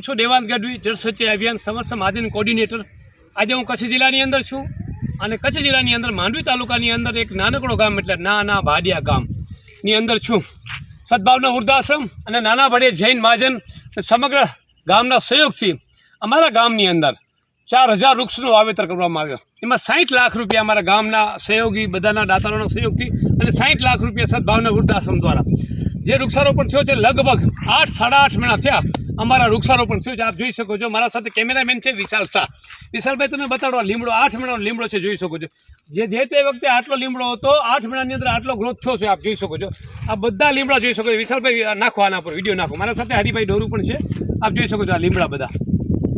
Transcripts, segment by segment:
છું દેવાંગ ગઢવી, જળ સચય અભિયાન સમસ્ત મહાજન કોર્ડિનેટર। આજે હું કચ્છ જિલ્લાની અંદર છું અને કચ્છ જિલ્લાની અંદર માંડવી તાલુકાની અંદર એક નાનકડો ગામ એટલે નાના ભાડિયા ગામની અંદર છું। સદભાવના વૃદ્ધાશ્રમ અને નાના ભાડિયા જૈન મહાજન સમગ્ર ગામના સહયોગથી અમારા ગામની અંદર 4000 વૃક્ષનું વાવેતર કરવામાં આવ્યો। એમાં 60 લાખ રૂપિયા અમારા ગામના સહયોગી બધાના દાતારોના સહયોગથી અને 60 લાખ રૂપિયા સદભાવના વૃદ્ધાશ્રમ દ્વારા જે વૃક્ષારોપણ થયો છે। લગભગ 8-8.5 મહિના થયા અમારા વૃક્ષારોપણ થયું છે। આપ જોઈ શકો છો, મારા સાથે કેમેરામેન છે વિશાલ શાહ। વિશાલભાઈ તમે બતાડો, લીમડો 8 મહિનાનો લીમડો છે, જોઈ શકો છો। જે તે વખતે આટલો લીમડો હતો, 8 મહિનાની અંદર આટલો ગ્રોથ થયો છે, આપ જોઈ શકો છો। આ બધા લીમડા જોઈ શકો છો। વિશાલભાઈ નાખો આના પર વિડીયો નાખો। મારા સાથે હરિભાઈ ડોરું પણ છે, આપ જોઈ શકો છો। આ લીમડા બધા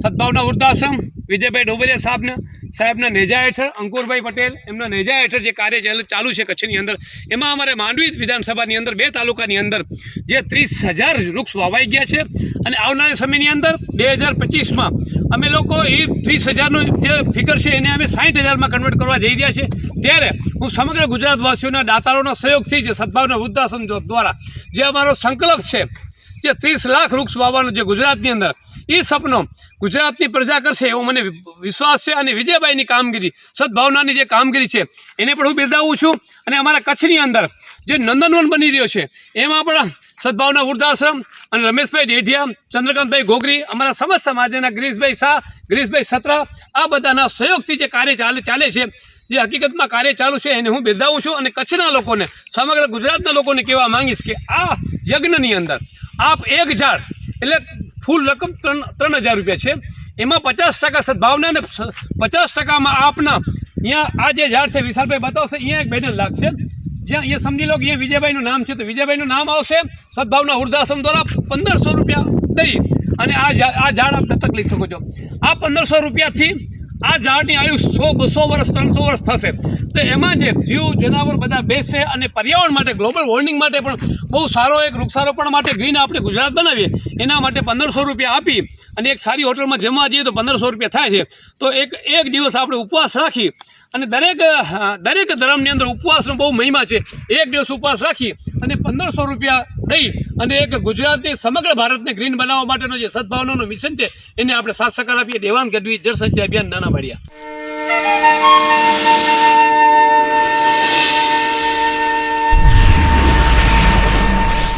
સદભાવના વૃદ્ધાશ્રમ વિજયભાઈ ડોબરિયા સાહેબના નેજા હેઠળ, અંકુરભાઈ પટેલ એમના નેજા હેઠળ જે કાર્ય ચાલુ છે કચ્છની અંદર, એમાં અમારે માંડવી વિધાનસભાની અંદર 2 તાલુકાની અંદર જે 30,000 વૃક્ષ વાવાઈ ગયા છે અને આવનારા સમયની અંદર 2025માં અમે લોકો એ 30,000નું જે ફિગર છે એને અમે 60,000માં કન્વર્ટ કરવા જઈ રહ્યા છીએ। ત્યારે હું સમગ્ર ગુજરાતવાસીઓના દાતારોના સહયોગથી જે સદભાવના વૃદ્ધાશ્રમ દ્વારા જે અમારો સંકલ્પ છે જે 30 લાખ વૃક્ષ વાવવાનો જે ગુજરાતની અંદર એ સપનો ગુજરાતની પ્રજા કરશે એવો મને વિશ્વાસ છે। અને વિજયભાઈની કામગીરી, સદભાવનાની જે કામગીરી છે એને પણ હું બિરદાવું છું। અને અમારા કચ્છની અંદર જે નંદનવન બની રહ્યો છે એમાં પણ સદભાવના વૃદ્ધાશ્રમ અને રમેશભાઈ ડેઢિયા, ચંદ્રકાંતભાઈ ઘોઘરી, અમારા સમસ્ત સમાજના ગિરીશભાઈ શાહ, ગિરીશભાઈ સત્રા, આ બધાના સહયોગથી જે કાર્ય ચાલે છે, જે હકીકતમાં કાર્ય ચાલુ છે એને હું બિરદાવું છું। અને કચ્છના લોકોને, સમગ્ર ગુજરાતના લોકોને કહેવા માંગીશ કે આ યજ્ઞની અંદર આપ એક ઝાડ એટલે ફૂલ રકમ 3,000 રૂપિયા છે, એમાં 50% સદભાવના અને 50%માં આપના અહીંયા આ જે ઝાડ છે વિશાલભાઈ બતાવશે, અહીંયા એક બેનર લાગશે, જ્યાં અહીંયા સમજી લો કે અહીંયા વિજયભાઈનું નામ છે, તો વિજયભાઈનું નામ આવશે। સદભાવના વૃદ્ધાશ્રમ દ્વારા 1,500 રૂપિયા દઈ અને આ ઝાડ આપ દત્તક લઈ શકો છો। આ 1,500 રૂપિયાથી આ ઝાડની આયુ 100-200 વર્ષ 300 વર્ષ થશે। તો એમાં જે જીવ જનાવર બધા બેસશે અને પર્યાવરણ માટે, ગ્લોબલ વોર્મિંગ માટે પણ બહુ સારો એક વૃક્ષારોપણ માટે ગ્રીન આપણે ગુજરાત બનાવીએ એના માટે 1,500 રૂપિયા આપી અને એક સારી હોટલમાં જમવા જઈએ તો 1,500 રૂપિયા થાય છે। તો એક દિવસ આપણે ઉપવાસ રાખી અને દરેક ધર્મની અંદર ઉપવાસનો બહુ મહિમા છે। એક દિવસ ઉપવાસ રાખી અને 1,500 રૂપિયા દઈ અને એક ગુજરાતની સમગ્ર ભારતને ગ્રીન બનાવવા માટેનો જે સદભાવનાનો મિશન છે એને આપણે સાથ સહકાર આપીએ। દેવાંગ ગઢવી, જળ સચય અભિયાન, નાના ભાડિયા।